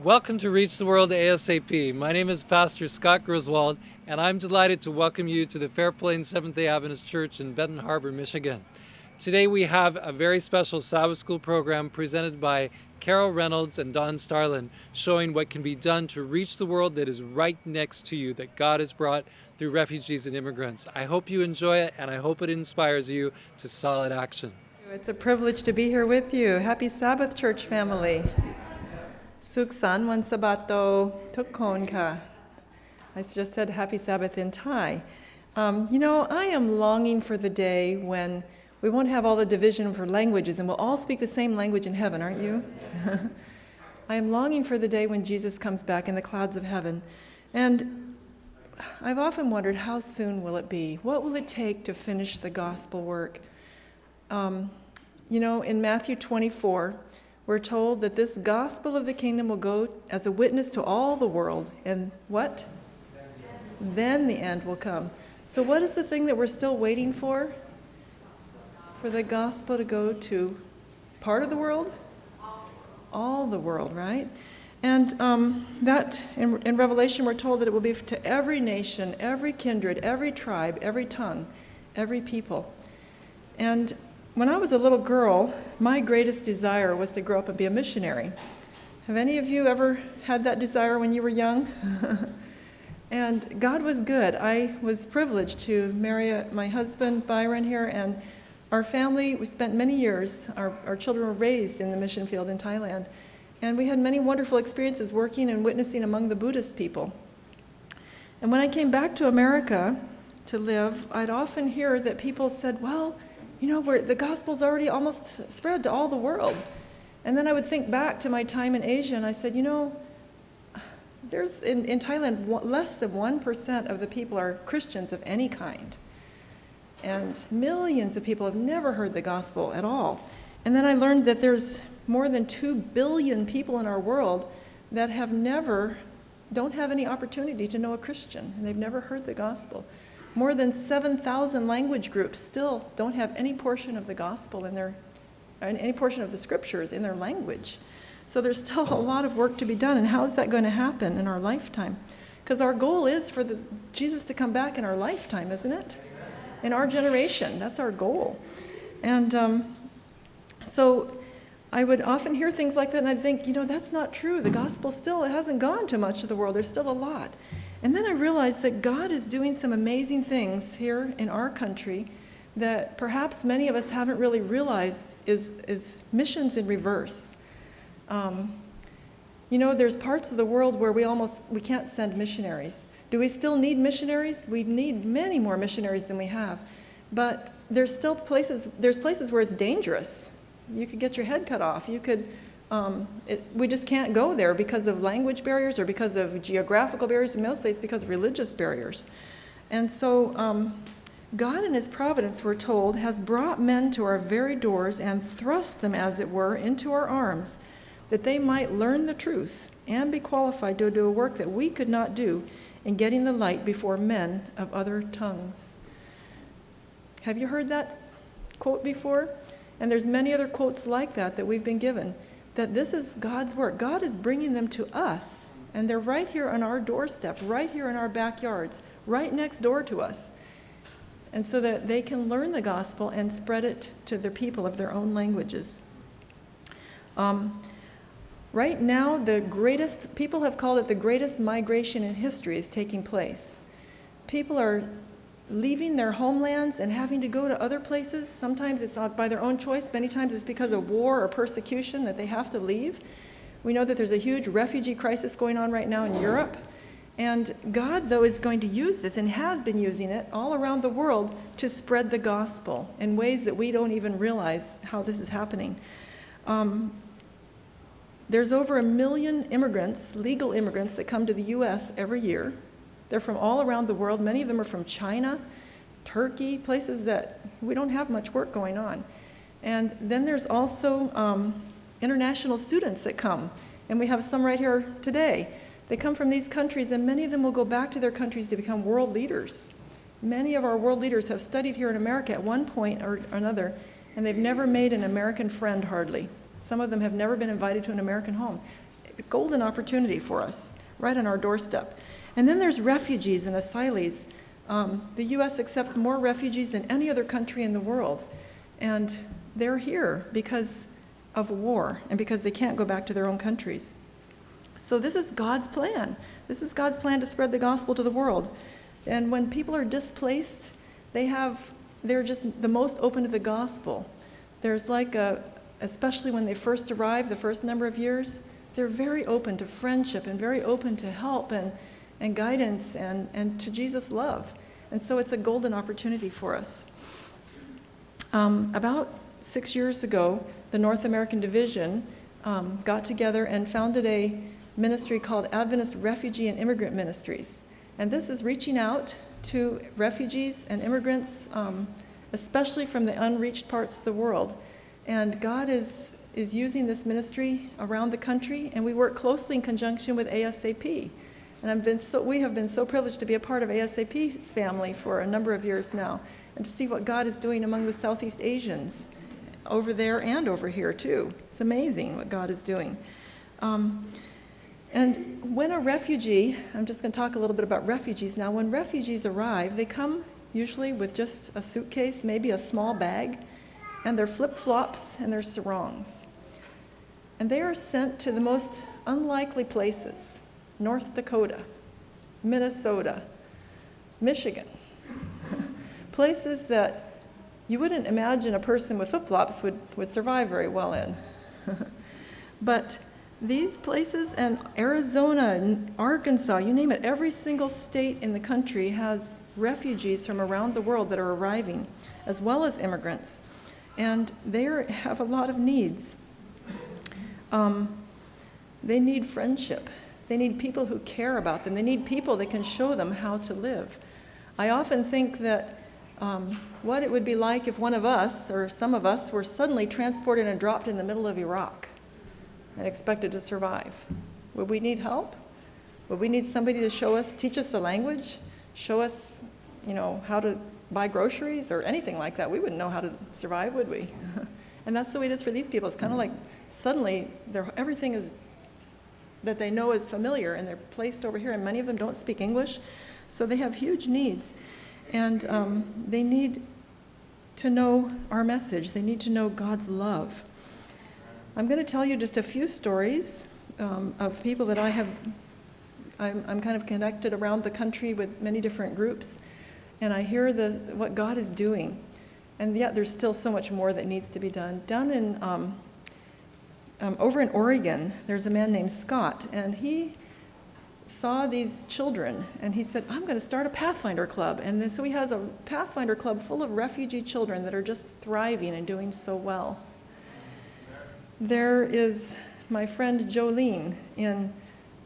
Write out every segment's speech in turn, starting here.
Welcome to Reach the World ASAP. My name is Pastor Scott Griswold, and I'm delighted to welcome you to the Fair Plains Seventh-day Adventist Church in Benton Harbor, Michigan. Today we have a very special Sabbath School program presented by Carol Reynolds and Don Starlin, showing what can be done to reach the world that is right next to you, that God has brought through refugees and immigrants. I hope you enjoy it, and I hope it inspires you to solid action. It's a privilege to be here with you. Happy Sabbath, church family. Suksan wan Sabato Tukon ka. I just said happy Sabbath in Thai. I am longing for the day when we won't have all the division for languages and we'll all speak the same language in heaven, aren't you? I am longing for the day when Jesus comes back in the clouds of heaven. And I've often wondered, how soon will it be? What will it take to finish the gospel work? In Matthew 24, we're told that this gospel of the kingdom will go as a witness to all the world. And what? Then the end will come. So what is the thing that we're still waiting for? For the gospel to go to part of the world? All the world, right? And that in Revelation we're told that it will be to every nation, every kindred, every tribe, every tongue, every people. And when I was a little girl, my greatest desire was to grow up and be a missionary. Have any of you ever had that desire when you were young? And God was good. I was privileged to marry my husband, Byron, here, and our family, we spent many years, our children were raised in the mission field in Thailand, and we had many wonderful experiences working and witnessing among the Buddhist people. And when I came back to America to live, I'd often hear that people said, well, the gospel's already almost spread to all the world. And then I would think back to my time in Asia, and I said, there's in Thailand, less than 1% of the people are Christians of any kind. And millions of people have never heard the gospel at all. And then I learned that there's more than 2 billion people in our world that don't have any opportunity to know a Christian, and they've never heard the gospel. More than 7,000 language groups still don't have any portion of the gospel any portion of the scriptures in their language. So there's still a lot of work to be done, and how is that going to happen in our lifetime? Because our goal is for Jesus to come back in our lifetime, isn't it? In our generation, that's our goal. And so I would often hear things like that, and I'd think, that's not true. The gospel still, it hasn't gone to much of the world. There's still a lot. And then I realized that God is doing some amazing things here in our country that perhaps many of us haven't really realized is missions in reverse. There's parts of the world where we can't send missionaries. Do we still need missionaries? We need many more missionaries than we have. But there's places where it's dangerous. You could get your head cut off. We just can't go there because of language barriers or because of geographical barriers, and mostly it's because of religious barriers. And so God in his providence, we're told, has brought men to our very doors and thrust them, as it were, into our arms, that they might learn the truth and be qualified to do a work that we could not do in getting the light before men of other tongues. Have you heard that quote before? And there's many other quotes like that we've been given, that this is God's work. God is bringing them to us, and they're right here on our doorstep, right here in our backyards, right next door to us, and so that they can learn the gospel and spread it to the people of their own languages. Right now, people have called it the greatest migration in history is taking place. People are leaving their homelands and having to go to other places. Sometimes it's not by their own choice. Many times it's because of war or persecution that they have to leave. We know that there's a huge refugee crisis going on right now in Europe. And God, though, is going to use this and has been using it all around the world to spread the gospel in ways that we don't even realize how this is happening. There's over 1 million immigrants, legal immigrants, that come to the U.S. every year. They're from all around the world. Many of them are from China, Turkey, places that we don't have much work going on. And then there's also international students that come, and we have some right here today. They come from these countries, and many of them will go back to their countries to become world leaders. Many of our world leaders have studied here in America at one point or another, and they've never made an American friend hardly. Some of them have never been invited to an American home. a golden opportunity for us, right on our doorstep. And then there's refugees and asylees. The U.S. accepts more refugees than any other country in the world. And they're here because of war and because they can't go back to their own countries. So this is God's plan. This is God's plan to spread the gospel to the world. And when people are displaced, they're just the most open to the gospel. There's especially when they first arrive, the first number of years, they're very open to friendship and very open to help and guidance and to Jesus' love. And so it's a golden opportunity for us. About 6 years ago, the North American Division got together and founded a ministry called Adventist Refugee and Immigrant Ministries. And this is reaching out to refugees and immigrants, especially from the unreached parts of the world. And God is using this ministry around the country, and we work closely in conjunction with ASAP. And we have been so privileged to be a part of ASAP's family for a number of years now, and to see what God is doing among the Southeast Asians, over there and over here too. It's amazing what God is doing. And when a refugee, I'm just going to talk a little bit about refugees now. When refugees arrive, they come usually with just a suitcase, maybe a small bag, and their flip-flops and their sarongs. And they are sent to the most unlikely places: North Dakota, Minnesota, Michigan. Places that you wouldn't imagine a person with flip-flops would survive very well in. But these places, and Arizona and Arkansas, you name it, every single state in the country has refugees from around the world that are arriving, as well as immigrants. And they have a lot of needs. They need friendship. They need people who care about them. They need people that can show them how to live. I often think that what it would be like if one of us, or some of us, were suddenly transported and dropped in the middle of Iraq and expected to survive. Would we need help? Would we need somebody to teach us the language, show us, how to buy groceries or anything like that? We wouldn't know how to survive, would we? And that's the way it is for these people. It's kind of like suddenly everything that they know is familiar, and they're placed over here, and many of them don't speak English, so they have huge needs. And they need to know our message. They need to know God's love. I'm going to tell you just a few stories of people that I'm kind of connected around the country with many different groups, and I hear what God is doing. And yet there's still so much more that needs to be done. Down in over in Oregon, there's a man named Scott, and he saw these children, and he said, I'm going to start a Pathfinder Club. And then, so he has a Pathfinder Club full of refugee children that are just thriving and doing so well. There is my friend Jolene in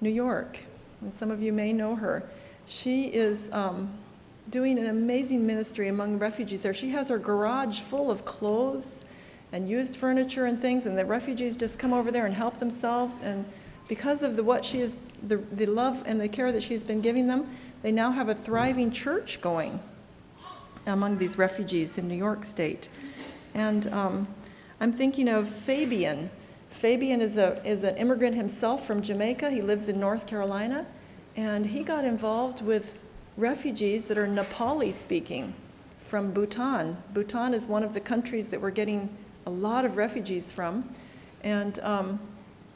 New York, and some of you may know her. She is doing an amazing ministry among refugees there. She has her garage full of clothes and used furniture and things, and the refugees just come over there and help themselves. And because of the love and the care that she's been giving them, they now have a thriving church going among these refugees in New York State. And I'm thinking of Fabian. Fabian is an immigrant himself from Jamaica. He lives in North Carolina, and he got involved with refugees that are Nepali speaking from Bhutan. Bhutan is one of the countries that we're getting a lot of refugees from, and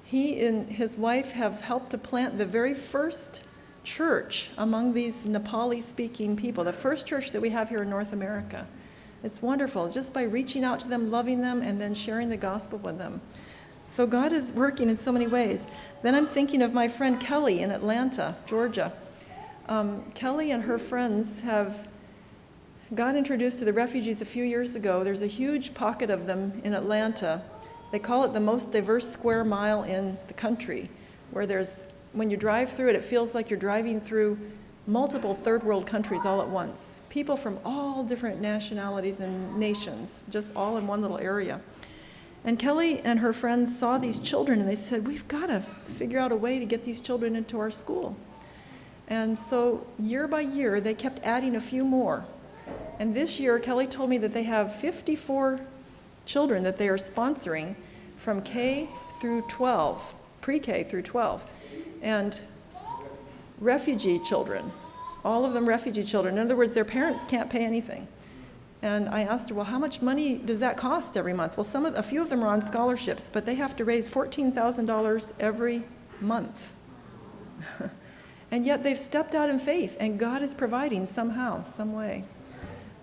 he and his wife have helped to plant the very first church among these Nepali-speaking people, the first church that we have here in North America. It's wonderful. It's just by reaching out to them, loving them, and then sharing the gospel with them. So God is working in so many ways. Then I'm thinking of my friend Kelly in Atlanta, Georgia. Kelly and her friends got introduced to the refugees a few years ago. There's a huge pocket of them in Atlanta. They call it the most diverse square mile in the country, where when you drive through it, it feels like you're driving through multiple third world countries all at once. People from all different nationalities and nations, just all in one little area. And Kelly and her friends saw these children, and they said, we've got to figure out a way to get these children into our school. And so year by year, they kept adding a few more. And this year, Kelly told me that they have 54 children that they are sponsoring from K through 12 pre-K through 12. And refugee children, all of them refugee children. In other words, their parents can't pay anything. And I asked her, well, how much money does that cost every month? Well, a few of them are on scholarships, but they have to raise $14,000 every month. And yet they've stepped out in faith, and God is providing somehow, some way.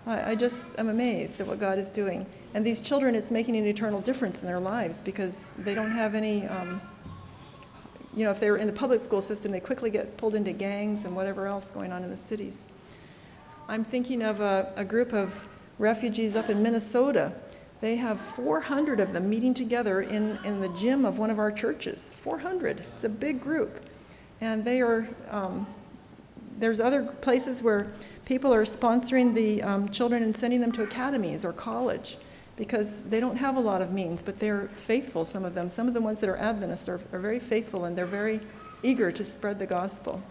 I just am amazed at what God is doing. And these children, it's making an eternal difference in their lives because they don't have any, if they're in the public school system, they quickly get pulled into gangs and whatever else going on in the cities. I'm thinking of a group of refugees up in Minnesota. They have 400 of them meeting together in the gym of one of our churches. 400. It's a big group. And they are, there's other places where people are sponsoring the children and sending them to academies or college because they don't have a lot of means, but they're faithful, some of them. Some of the ones that are Adventists are very faithful, and they're very eager to spread the gospel.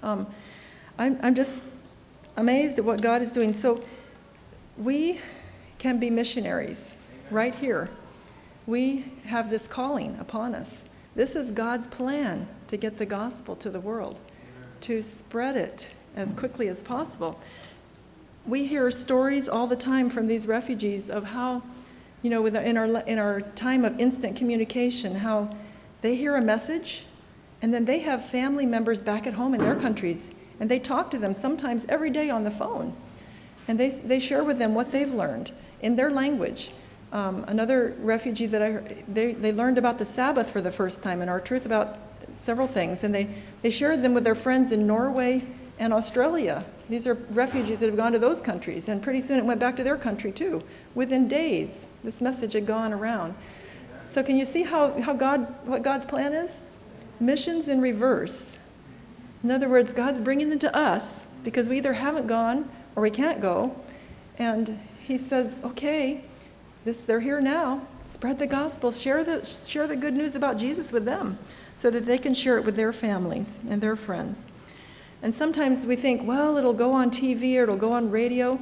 I'm just amazed at what God is doing. So we can be missionaries right here. We have this calling upon us. This is God's plan to get the gospel to the world, to spread it as quickly as possible. We hear stories all the time from these refugees of how, in our time of instant communication, how they hear a message and then they have family members back at home in their countries, and they talk to them sometimes every day on the phone. And they share with them what they've learned in their language. Another refugee that they learned about the Sabbath for the first time and our truth about several things, and they shared them with their friends in Norway and Australia. These are refugees that have gone to those countries, and pretty soon it went back to their country too. Within days, this message had gone around. So can you see what God's plan is? Missions in reverse. In other words, God's bringing them to us because we either haven't gone or we can't go, and he says, okay, they're here now. Spread the gospel. Share the good news about Jesus with them so that they can share it with their families and their friends. And sometimes we think, well, it'll go on TV or it'll go on radio.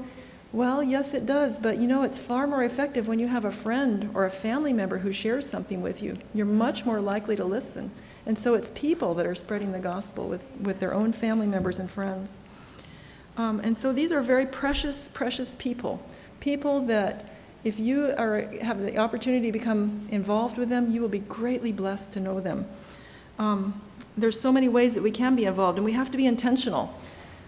Well, yes, it does, but it's far more effective when you have a friend or a family member who shares something with you. You're much more likely to listen. And so it's people that are spreading the gospel with their own family members and friends. And so these are very precious, precious people. People that if you have the opportunity to become involved with them, you will be greatly blessed to know them. There's so many ways that we can be involved, and we have to be intentional.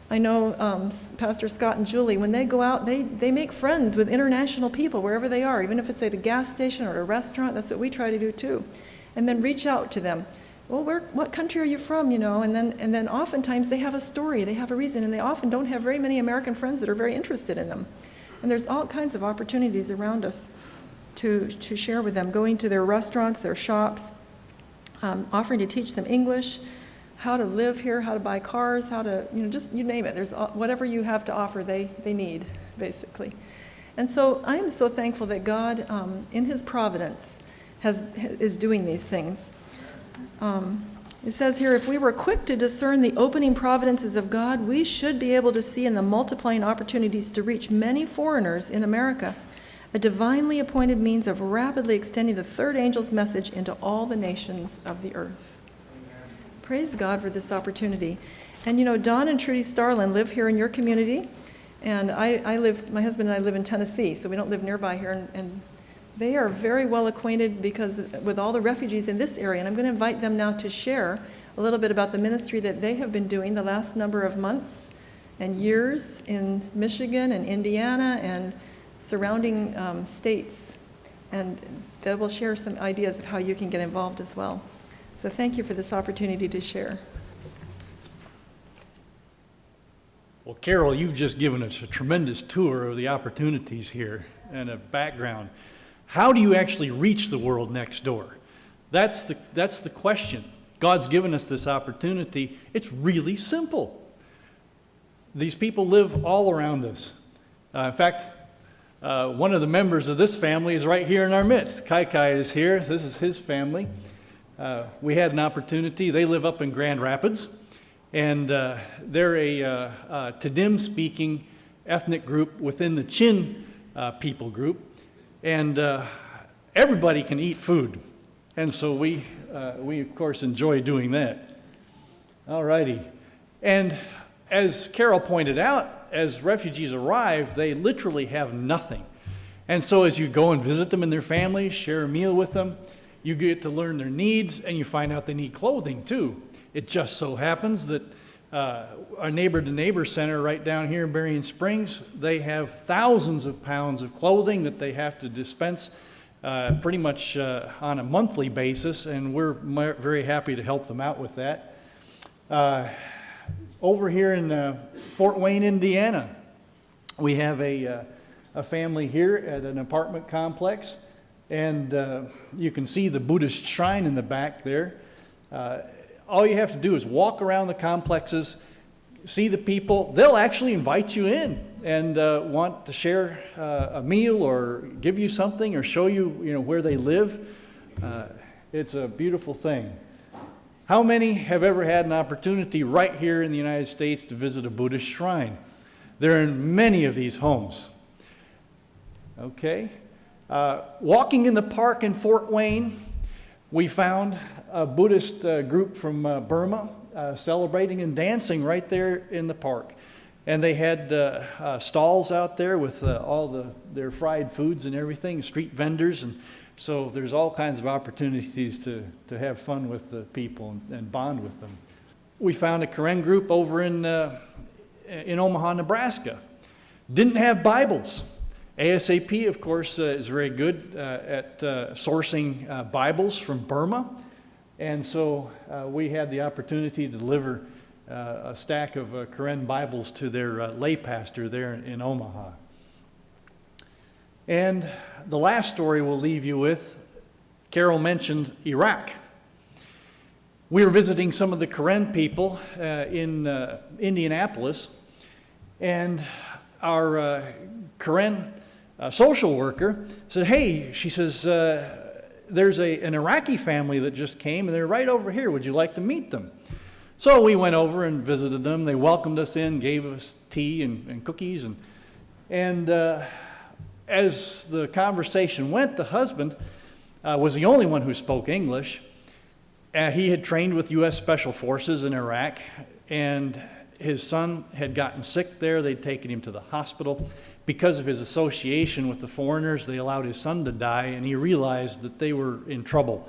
I know Pastor Scott and Julie, when they go out, they make friends with international people wherever they are, even if it's at a gas station or a restaurant. That's what we try to do too. And then reach out to them. Well, what country are you from, And then oftentimes they have a story, they have a reason, and they often don't have very many American friends that are very interested in them. And there's all kinds of opportunities around us to share with them, going to their restaurants, their shops, offering to teach them English, how to live here, how to buy cars, how to, just you name it. There's whatever you have to offer, they need, basically. And so I am so thankful that God, in his providence, is doing these things. It says here, if we were quick to discern the opening providences of God, we should be able to see in the multiplying opportunities to reach many foreigners in America a divinely appointed means of rapidly extending the third angel's message into all the nations of the earth. Praise God for this opportunity. And Don and Trudy Starlin live here in your community, and my husband and I live in Tennessee, so we don't live nearby here, and they are very well acquainted with all the refugees in this area, and I'm going to invite them now to share a little bit about the ministry that they have been doing the last number of months and years in Michigan and Indiana and surrounding states. And they will share some ideas of how you can get involved as well. So thank you for this opportunity to share. Well, Carol, you've just given us a tremendous tour of the opportunities here and a background. How do you actually reach the world next door? That's the question. God's given us this opportunity. It's really simple. These people live all around us. In fact, one of the members of this family is right here in our midst. Kai is here. This is his family. We had an opportunity. They live up in Grand Rapids, and they're a Tadim-speaking ethnic group within the Chin people group. And everybody can eat food. And so we of course enjoy doing that. All righty. And as Carol pointed out, as refugees arrive, they literally have nothing. And so as you go and visit them and their families, share a meal with them, you get to learn their needs, and you find out they need clothing too. It just so happens that our neighbor-to-neighbor center right down here in Berrien Springs, they have thousands of pounds of clothing that they have to dispense pretty much on a monthly basis, and we're very happy to help them out with that. Over here in Fort Wayne, Indiana, we have a family here at an apartment complex, and you can see the Buddhist shrine in the back there. All you have to do is walk around the complexes, see the people. They'll actually invite you in and want to share a meal or give you something or show you, where they live. It's a beautiful thing. How many have ever had an opportunity right here in the United States to visit a Buddhist shrine? They're in many of these homes. Okay. Walking in the park in Fort Wayne, we found a Buddhist group from Burma celebrating and dancing right there in the park. And they had stalls out there with all their fried foods and everything, street vendors. And so there's all kinds of opportunities to have fun with the people and bond with them. We found a Karen group over in Omaha, Nebraska. Didn't have Bibles. ASAP, of course, is very good at sourcing Bibles from Burma. And so we had the opportunity to deliver a stack of Karen Bibles to their lay pastor there in Omaha. And the last story we'll leave you with, Carol mentioned Iraq. We were visiting some of the Karen people in Indianapolis, and our Karen social worker said, hey, she says, there's an Iraqi family that just came, and they're right over here. Would you like to meet them? So we went over and visited them. They welcomed us in, gave us tea and cookies. And as the conversation went, the husband was the only one who spoke English. He had trained with U.S. Special Forces in Iraq, and his son had gotten sick there. They'd taken him to the hospital. Because of his association with the foreigners, they allowed his son to die, and he realized that they were in trouble.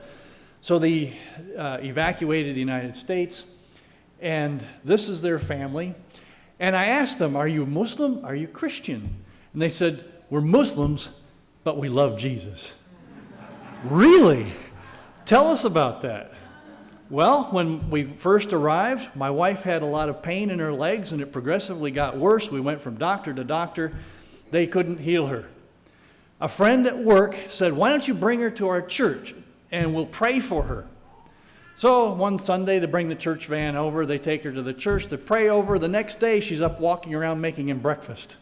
So they evacuated the United States, and this is their family. And I asked them, are you Muslim? Are you Christian? And they said, we're Muslims, but we love Jesus. Really? Tell us about that. Well, when we first arrived, my wife had a lot of pain in her legs, and it progressively got worse. We went from doctor to doctor. They couldn't heal her. A friend at work said, why don't you bring her to our church, and we'll pray for her. So one Sunday, they bring the church van over. They take her to the church. They pray over her. The next day, she's up walking around making him breakfast.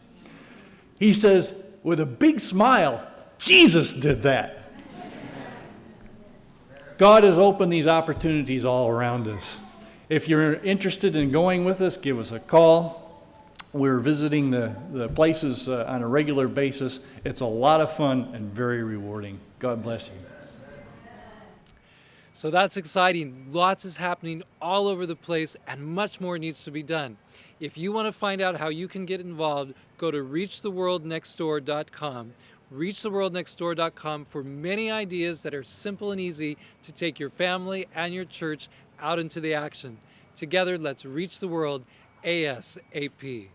He says, with a big smile, Jesus did that. God has opened these opportunities all around us. If you're interested in going with us, give us a call. We're visiting the places on a regular basis. It's a lot of fun and very rewarding. God bless you. So that's exciting. Lots is happening all over the place, and much more needs to be done. If you want to find out how you can get involved, go to reachtheworldnextdoor.com. reachtheworldnextdoor.com for many ideas that are simple and easy to take your family and your church out into the action. Together, let's reach the world ASAP.